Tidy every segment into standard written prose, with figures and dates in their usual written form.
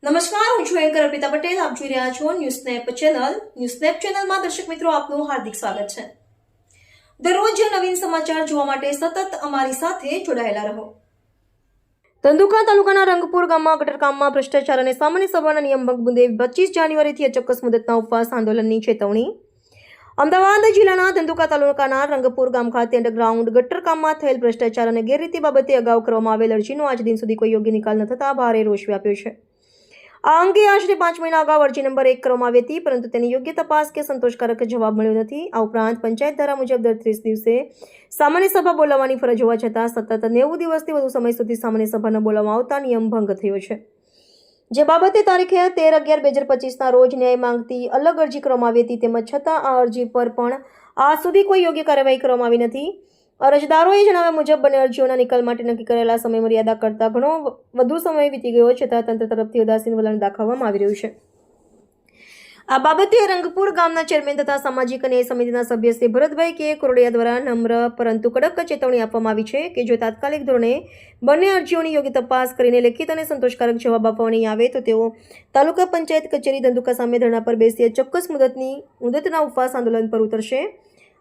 નમસ્કાર, હું છું એન્કર અર્પિતા પટેલ. આપ જોઈ રહ્યા છો news snap channel. News snap ચેનલમાં દર્શક મિત્રો આપનું હાર્દિક સ્વાગત છે. દરરોજ નવીન સમાચાર જોવા માટે સતત અમારી સાથે જોડાયેલા રહો. ધંધુકા તાલુકાના રંગપુર ગામમાં ગટરકામમાં ભ્રષ્ટાચાર અને સામાન્ય સભાના નિયમ ભંગ મુદ્દે 25 જાન્યુઆરીથી અચોક્કસ મુદતના ઉપવાસ આંદોલનની ચેતવણી. અમદાવાદ જિલ્લાના ધંધુકા તાલુકાના રંગપુર ગામ ખાતે અંડરગ્રાઉન્ડ ગટરકામમાં થયેલ ભ્રષ્ટાચાર અને ગેરરીતિ બાબતે અગાઉ કરવામાં આવેલ અરજીનો આજ દિન સુધી કોઈ યોગ્ય નિકાલ ન થતા ભારે રોષ વ્યાપ્યો છે. આ અંગે આશરે 5 મહિના અગાઉ અરજી નંબર 1 કરવામાં આવી હતી, પરંતુ તેની યોગ્ય તપાસ કે સંતોષકારક જવાબ મળ્યો નથી. આ ઉપરાંત પંચાયત ધારા મુજબ દર 30 દિવસે સામાન્ય સભા બોલાવવાની ફરજ હોવા છતાં સતત 90 દિવસથી વધુ સમય સુધી સામાન્ય સભા ન બોલાવવામાં આવતા નિયમ ભંગ થયો છે. જે બાબતે તારીખે 13/11/2025ના રોજ ન્યાય માંગતી અલગ અરજી કરવામાં આવી હતી. તેમજ છતાં આ અરજી પર પણ આજ સુધી કોઈ યોગ્ય કાર્યવાહી કરવામાં આવી નથી. અરજદારોએ જણાવ્યા મુજબ બંને અરજીઓના નિકાલ માટે નક્કી કરેલા સમય મર્યાદા કરતાં ઘણો વધુ સમય વીતી ગયો છતાં તંત્ર તરફથી ઉદાસીન વલણ દાખવવામાં આવી રહ્યું છે. આ બાબતે રંગપુર ગામના ચેરમેન તથા સામાજિક ન્યાય સમિતિના સભ્ય શ્રી ભરતભાઈ કે કોરડિયા દ્વારા નમ્ર પરંતુ કડક ચેતવણી આપવામાં આવી છે કે જો તાત્કાલિક ધોરણે બંને અરજીઓની યોગ્ય તપાસ કરીને લેખિત અને સંતોષકારક જવાબ આપવામાં નહીં આવે તો તેઓ તાલુકા પંચાયત કચેરી ધંધુકા સામે ધરણા પર બેસી ચોક્કસ મુદતના ઉપવાસ આંદોલન પર ઉતરશે.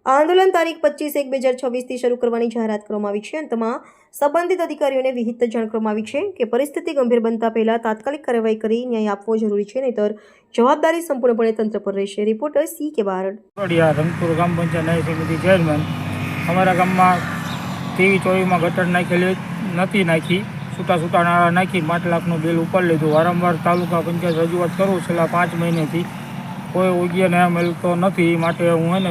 આ આંદોલન તારીખ 25/1/2026થી શરૂ કરવાની જાહેરાત કરવામાં આવી છે. અંતમાં સંબંધિત અધિકારીઓને વિહિત જાણ કરવામાં આવી છે કે પરિસ્થિતિ ગંભીર બનતા પહેલા તાત્કાલિક કાર્યવાહી કરી ન્યાય આપવો જરૂરી છે, નહીંતર જવાબદારી સંપૂર્ણપણે તંત્ર પર રહેશે. રિપોર્ટર સી કે બારડ, રંગપુર ગ્રામ પંચાયત ન્યાય સમિતિ ચેરમેન. અમારા ગામમાં 23-24માં ગટર નાખી છૂટા નાળા નાખી 5 લાખનું બિલ ઉપર લીધું. વારંવાર તાલુકા પંચાયત રજૂઆત કરું છેલ્લા 5 મહિનેથી કોઈ યોગ્ય ન્યાય મળતો નથી. માટે હું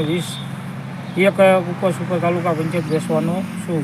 21 ઉપવાસ ઉપર તાલુકા પંચાયત બેસવાનો છું.